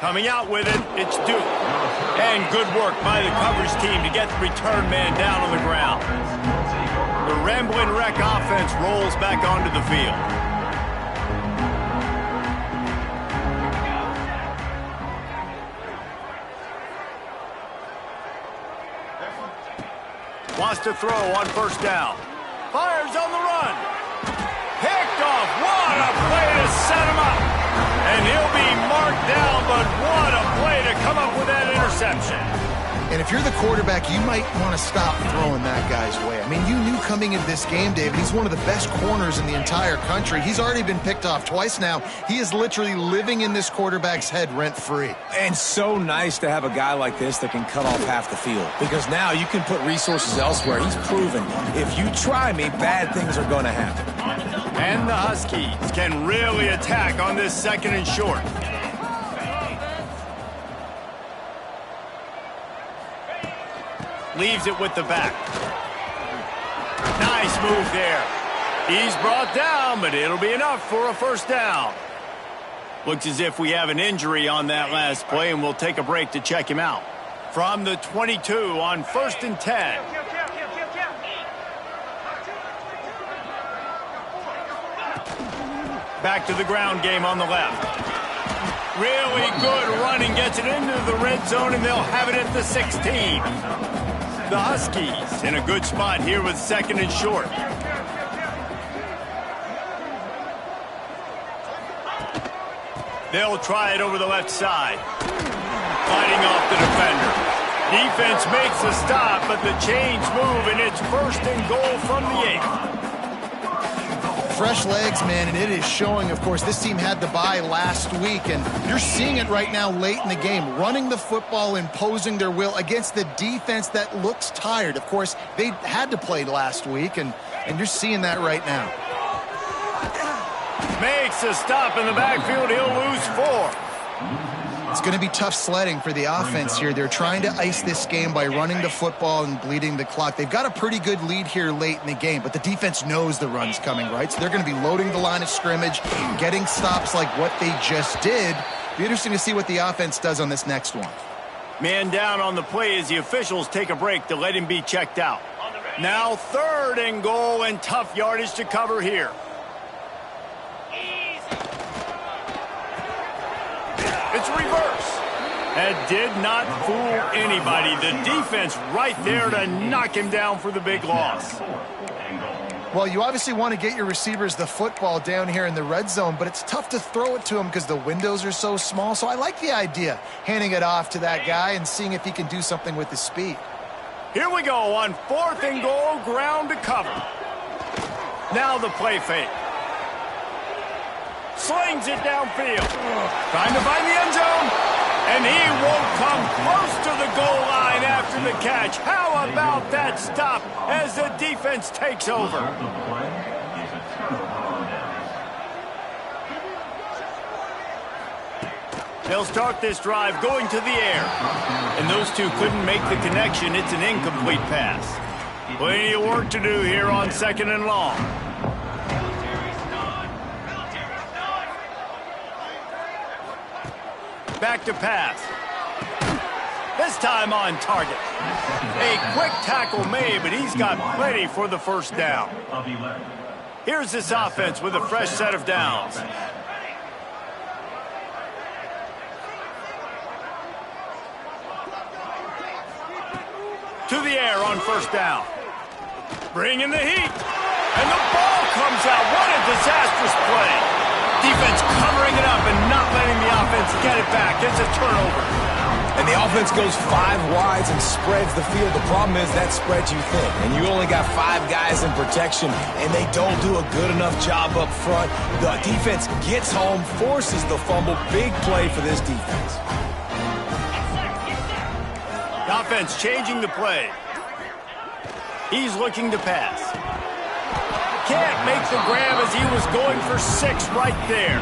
Coming out with it, it's Duke. And good work by the coverage team to get the return man down on the ground. The Ramblin' Wreck offense rolls back onto the field. Wants to throw on first down. Fires on the run. Picked off. What a play to set him up. And he'll be marked down, but what a play to come up with that interception. And if you're the quarterback, you might want to stop throwing that guy's way. I mean, you knew coming into this game, David, he's one of the best corners in the entire country. He's already been picked off twice now. He is literally living in this quarterback's head rent-free. And so nice to have a guy like this that can cut off half the field. Because now you can put resources elsewhere. He's proven if you try me, bad things are going to happen. And the Huskies can really attack on this second and short. Leaves it with the back. Nice move there. He's brought down, but it'll be enough for a first down. Looks as if we have an injury on that last play, and we'll take a break to check him out. From the 22 on 1st and 10. Back to the ground game on the left. Really good running, gets it into the red zone, and they'll have it at the 16. The Huskies in a good spot here with second and short. They'll try it over the left side. Fighting off the defender. Defense makes a stop, but the chains move, and it's 1st and goal from the 8. Fresh legs, man, and it is showing, of course. This team had the bye last week, and you're seeing it right now late in the game, running the football, imposing their will against the defense that looks tired. Of course, they had to play last week, and you're seeing that right now. Makes a stop in the backfield. He'll lose 4. It's going to be tough sledding for the offense here. They're trying to ice this game by running the football and bleeding the clock. They've got a pretty good lead here late in the game, but the defense knows the run's coming, right? So they're going to be loading the line of scrimmage, getting stops like what they just did. Be interesting to see what the offense does on this next one. Man down on the play as the officials take a break to let him be checked out. Now 3rd and goal, and tough yardage to cover here. It's reverse. That did not fool anybody. The defense right there to knock him down for the big loss. Well, you obviously want to get your receivers the football down here in the red zone, but it's tough to throw it to them because the windows are so small. So I like the idea, handing it off to that guy and seeing if he can do something with his speed. Here we go on 4th and goal, ground to cover. Now the play fake. Slings it downfield. Trying to find the end zone. And he won't come close to the goal line after the catch. How about that stop as the defense takes over? They'll start this drive going to the air. And those two couldn't make the connection. It's an incomplete pass. Plenty of work to do here on 2nd and long. Back to pass. This time on target. A quick tackle made, but he's got plenty for the first down. Here's this offense with a fresh set of downs. To the air on first down. Bringing the heat. And the ball comes out. What a disastrous play. Defense covering it up and not letting the offense get it back. It's a turnover. And the offense goes 5 wides and spreads the field. The problem is that spreads you thin. And you only got 5 guys in protection, and they don't do a good enough job up front. The defense gets home, forces the fumble. Big play for this defense. The offense changing the play. He's looking to pass. Can't make the grab as he was going for 6 right there.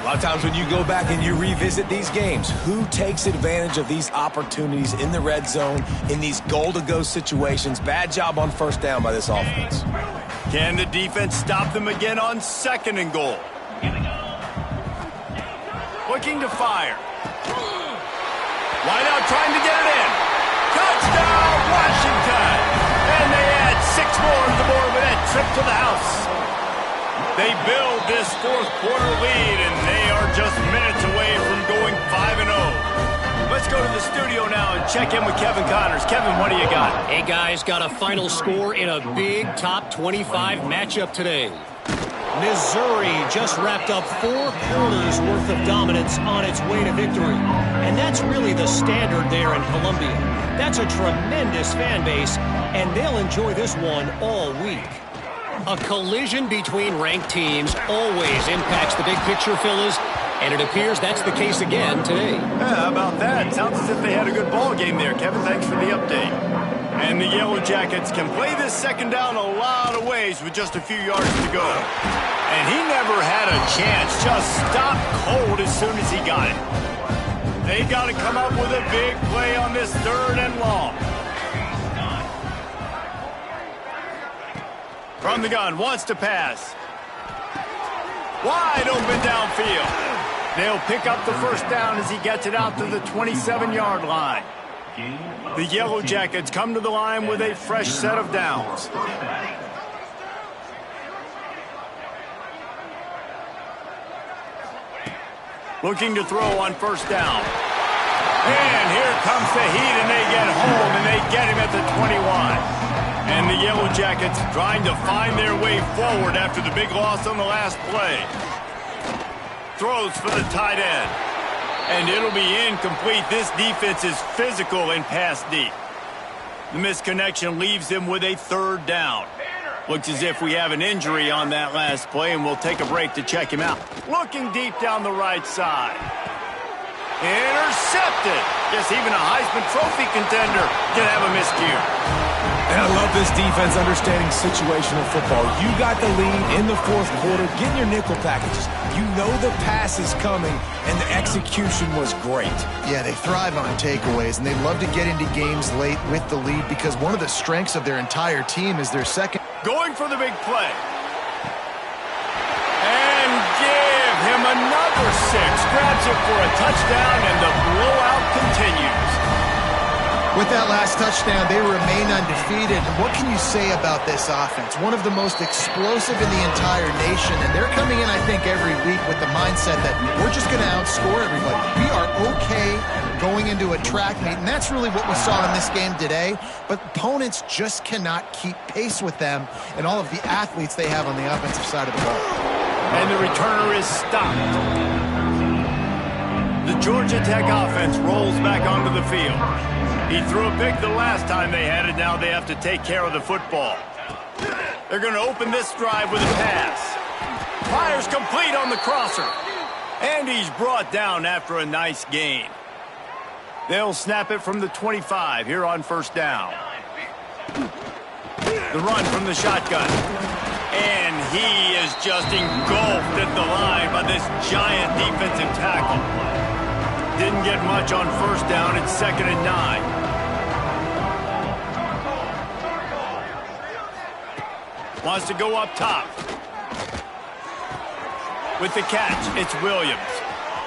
A lot of times when you go back and you revisit these games, who takes advantage of these opportunities in the red zone, in these goal-to-go situations? Bad job on first down by this offense. Can the defense stop them again on 2nd and goal? Looking to fire. Wide out trying to get it in. Touchdown, Washington! And they add 6 more to the board with that trip to the house. They build this 4th quarter lead, and they are just minutes away from going 5-0. Let's go to the studio now and check in with Kevin Connors. Kevin, what do you got? Hey, guys, got a final score in a big top 25 matchup today. Missouri just wrapped up 4 quarters worth of dominance on its way to victory. And that's really the standard there in Columbia. That's a tremendous fan base, and they'll enjoy this one all week. A collision between ranked teams always impacts the big picture, fellas, and it appears that's the case again today. Yeah, how about that? Sounds as if they had a good ball game there, Kevin. Thanks for the update. And the Yellow Jackets can play this 2nd down a lot of ways with just a few yards to go. And he never had a chance. Just stopped cold as soon as he got it. They got to come up with a big play on this 3rd and long. From the gun, wants to pass. Wide open downfield. They'll pick up the first down as he gets it out to the 27-yard line. The Yellow Jackets come to the line with a fresh set of downs. Looking to throw on first down. And here comes the heat, and they get home, and they get him at the 21. And the Yellow Jackets trying to find their way forward after the big loss on the last play. Throws for the tight end. And it'll be incomplete. This defense is physical and pass deep. The misconnection leaves him with a 3rd down. Looks as if we have an injury on that last play, and we'll take a break to check him out. Looking deep down the right side. Intercepted. Guess even a Heisman Trophy contender can have a miscue. And I love this defense understanding situational football. You got the lead in the 4th quarter. Get in your nickel packages. You know the pass is coming, and the execution was great. Yeah, they thrive on takeaways, and they love to get into games late with the lead because one of the strengths of their entire team is their second. Going for the big play. And give him another 6. Grabs it for a touchdown, and the blowout continues. With that last touchdown, they remain undefeated. And what can you say about this offense? One of the most explosive in the entire nation. And they're coming in, I think, every week with the mindset that we're just going to outscore everybody. We are okay going into a track meet. And that's really what we saw in this game today. But opponents just cannot keep pace with them and all of the athletes they have on the offensive side of the ball. And the returner is stopped. The Georgia Tech offense rolls back onto the field. He threw a pick the last time they had it. Now they have to take care of the football. They're going to open this drive with a pass. Fires complete on the crosser. And he's brought down after a nice gain. They'll snap it from the 25 here on first down. The run from the shotgun. And he is just engulfed at the line by this giant defensive tackle. Didn't get much on first down. It's 2nd and 9. Wants to go up top. With the catch, it's Williams.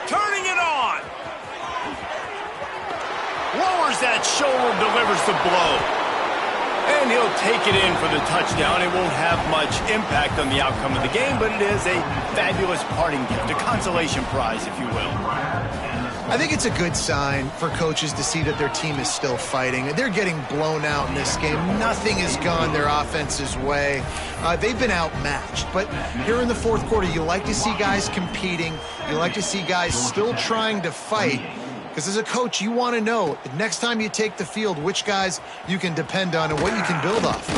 Turning it on. Lowers that shoulder, delivers the blow. And he'll take it in for the touchdown. It won't have much impact on the outcome of the game, but it is a fabulous parting gift, a consolation prize, if you will. I think it's a good sign for coaches to see that their team is still fighting. They're getting blown out in this game. Nothing has gone their offense's way. They've been outmatched. But here in the 4th quarter, you like to see guys competing. You like to see guys still trying to fight. Because as a coach, you want to know, next time you take the field, which guys you can depend on and what you can build off.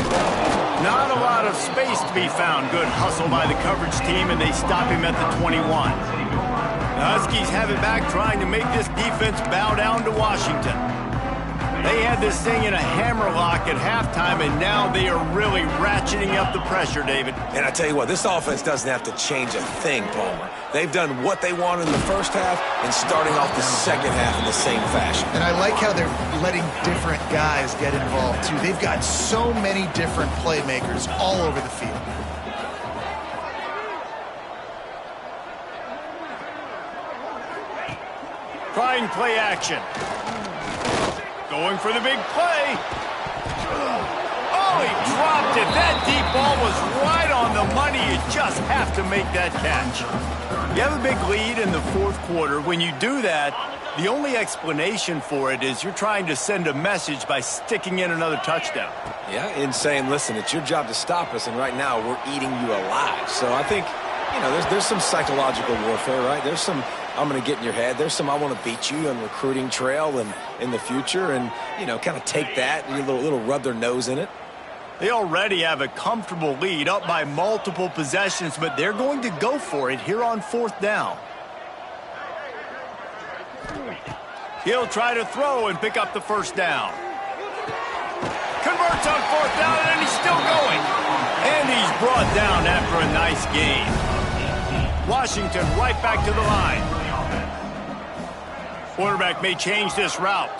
Not a lot of space to be found. Good hustle by the coverage team, and they stop him at the 21. The Huskies have it back, trying to make this defense bow down to Washington. They had this thing in a hammerlock at halftime, and now they are really ratcheting up the pressure, David. And I tell you what, this offense doesn't have to change a thing, Palmer. They've done what they wanted in the first half and starting off the second half in the same fashion. And I like how they're letting different guys get involved, too. They've got so many different playmakers all over the field. Trying play action. Going for the big play. Oh, he dropped it. That deep ball was right on the money. You just have to make that catch. You have a big lead in the fourth quarter. When you do that, the only explanation for it is you're trying to send a message by sticking in another touchdown. Yeah, and saying, listen, it's your job to stop us, and right now we're eating you alive. So I think, you know, there's some psychological warfare, right? There's some, I'm going to get in your head. There's some, I want to beat you on recruiting trail and in the future, and, you know, kind of take that and a little rub their nose in it. They already have a comfortable lead, up by multiple possessions, but they're going to go for it here on fourth down. He'll try to throw and pick up the first down. Converts on fourth down, and he's still going. And he's brought down after a nice gain. Washington right back to the line. Quarterback may change this route.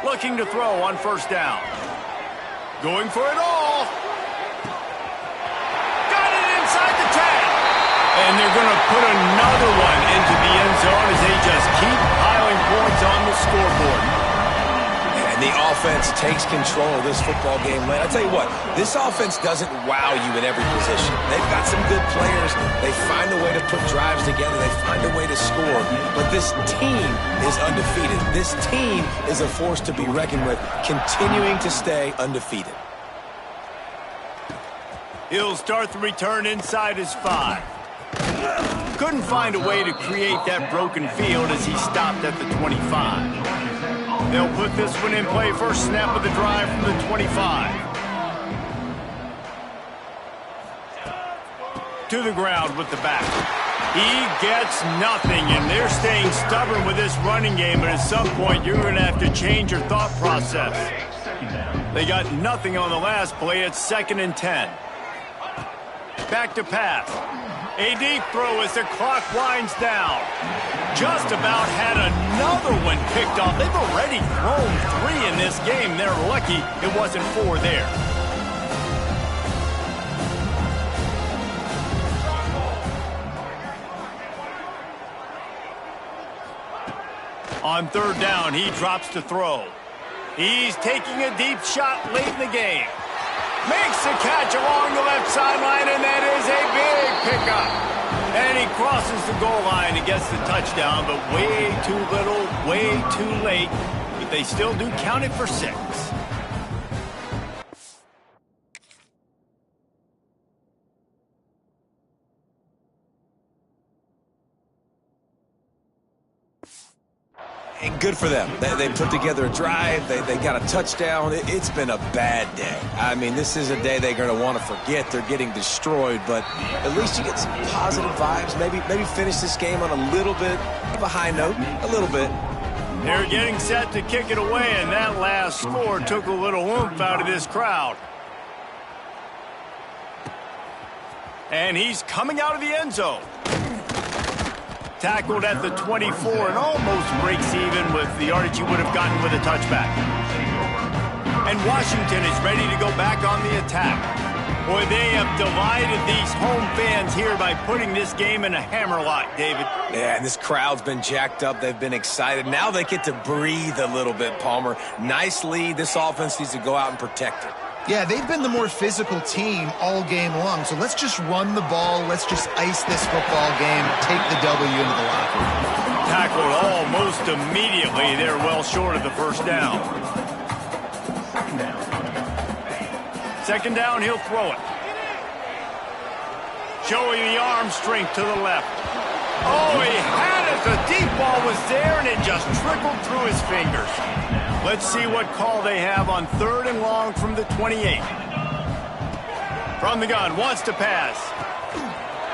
Looking to throw on first down. Going for it all. Got it inside the 10. And they're going to put another one into the end zone as they just keep piling points on the scoreboard. And the offense takes control of this football game. I tell you what, this offense doesn't wow you in every position. They've got some good players. They find a way to put drives together. They find a way to score. But this team is undefeated. This team is a force to be reckoned with, continuing to stay undefeated. He'll start the return inside his 5. Couldn't find a way to create that broken field as he stopped at the 25. They'll put this one in play. First snap of the drive from the 25. To the ground with the back. He gets nothing, and they're staying stubborn with this running game, but at some point you're going to have to change your thought process. They got nothing on the last play. It's 2nd and 10. Back to pass. A deep throw as the clock winds down. Just about had another one picked off. They've already thrown 3 in this game. They're lucky it wasn't 4 there. On third down, he drops to throw. He's taking a deep shot late in the game. Makes the catch along the left sideline, and that is a big pickup. And he crosses the goal line and gets the touchdown, but way too little, way too late. But they still do count it for 6. And good for them. They put together a drive. They got a touchdown. It's been a bad day. I mean, this is a day they're going to want to forget. They're getting destroyed, but at least you get some positive vibes. Maybe finish this game on a little bit of a high note. A little bit. They're getting set to kick it away, and that last score took a little oomph out of this crowd. And he's coming out of the end zone. Tackled at the 24 and almost breaks even with the yardage he would have gotten with a touchback. And Washington is ready to go back on the attack. Boy, they have delighted these home fans here by putting this game in a hammerlock, David. Yeah, and this crowd's been jacked up. They've been excited. Now they get to breathe a little bit, Palmer. Nice lead. This offense needs to go out and protect it. Yeah, they've been the more physical team all game long, so let's just run the ball. Let's just ice this football game, take the W into the locker room. Tackled almost immediately. They're well short of the first down. Second down, he'll throw it. Showing the arm strength to the left. Oh, he had it. The deep ball was there, and it just trickled through his fingers. Let's see what call they have on 3rd and long from the 28. From the gun, wants to pass.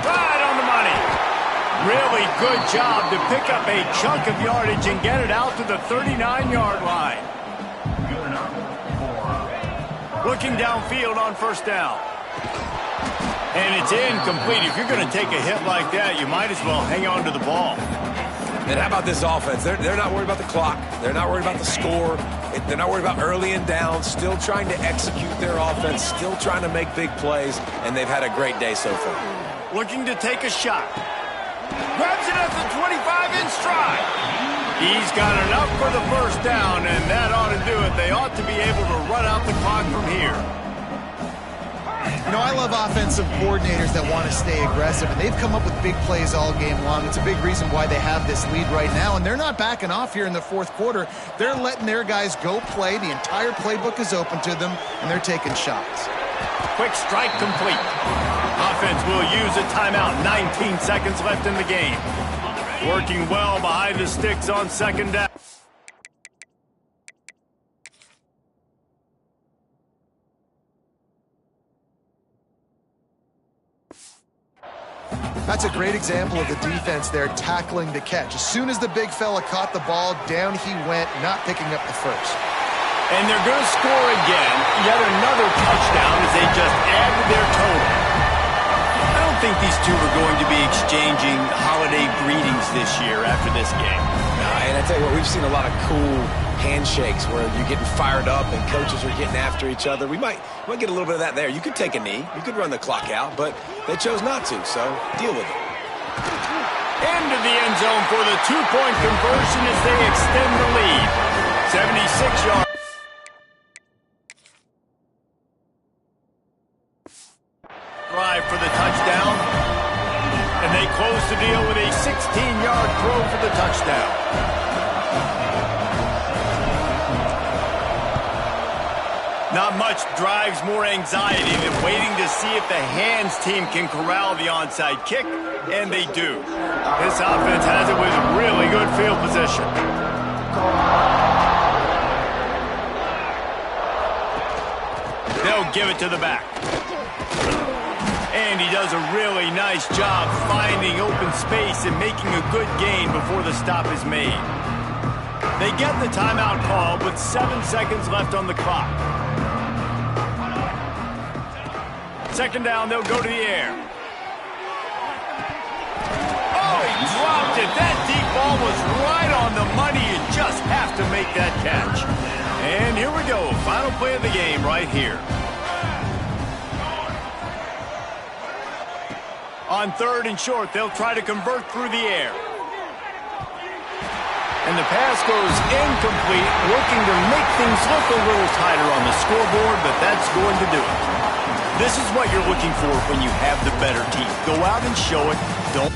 Right on the money. Really good job to pick up a chunk of yardage and get it out to the 39-yard line. Looking downfield on first down. And it's incomplete. If you're going to take a hit like that, you might as well hang on to the ball. And how about this offense? They're not worried about the clock. They're not worried about the score. They're not worried about early and down. Still trying to execute their offense. Still trying to make big plays. And they've had a great day so far. Looking to take a shot. Grabs it at the 25 in stride. He's got enough for the first down, and that ought to do it. They ought to be able to run out the clock from here. You know, I love offensive coordinators that want to stay aggressive, and they've come up with big plays all game long. It's a big reason why they have this lead right now, and they're not backing off here in the fourth quarter. They're letting their guys go play. The entire playbook is open to them, and they're taking shots. Quick strike complete. Offense will use a timeout. 19 seconds left in the game. Working well behind the sticks on second down. That's a great example of the defense there tackling the catch. As soon as the big fella caught the ball, down he went, not picking up the first. And they're going to score again. Yet another touchdown as they just add to their total. I don't think these two are going to be exchanging holiday greetings this year after this game. And I tell you what, we've seen a lot of cool handshakes where you're getting fired up and coaches are getting after each other. We might get a little bit of that there. You could take a knee. You could run the clock out, but they chose not to, so deal with it. Into the end zone for the two-point conversion as they extend the lead. 76 yards. Drive for the touchdown. And they close the deal with a 16-yard throw for the touchdown. Not much drives more anxiety than waiting to see if the hands team can corral the onside kick, and they do. This offense has it with really good field position. They'll give it to the back. And he does a really nice job finding open space and making a good gain before the stop is made. They get the timeout called with 7 seconds left on the clock. Second down, they'll go to the air. Oh, he dropped it. That deep ball was right on the money. You just have to make that catch. And here we go. Final play of the game right here. On third and short, they'll try to convert through the air. And the pass goes incomplete, looking to make things look a little tighter on the scoreboard, but that's going to do it. This is what you're looking for when you have the better team. Go out and show it. Don't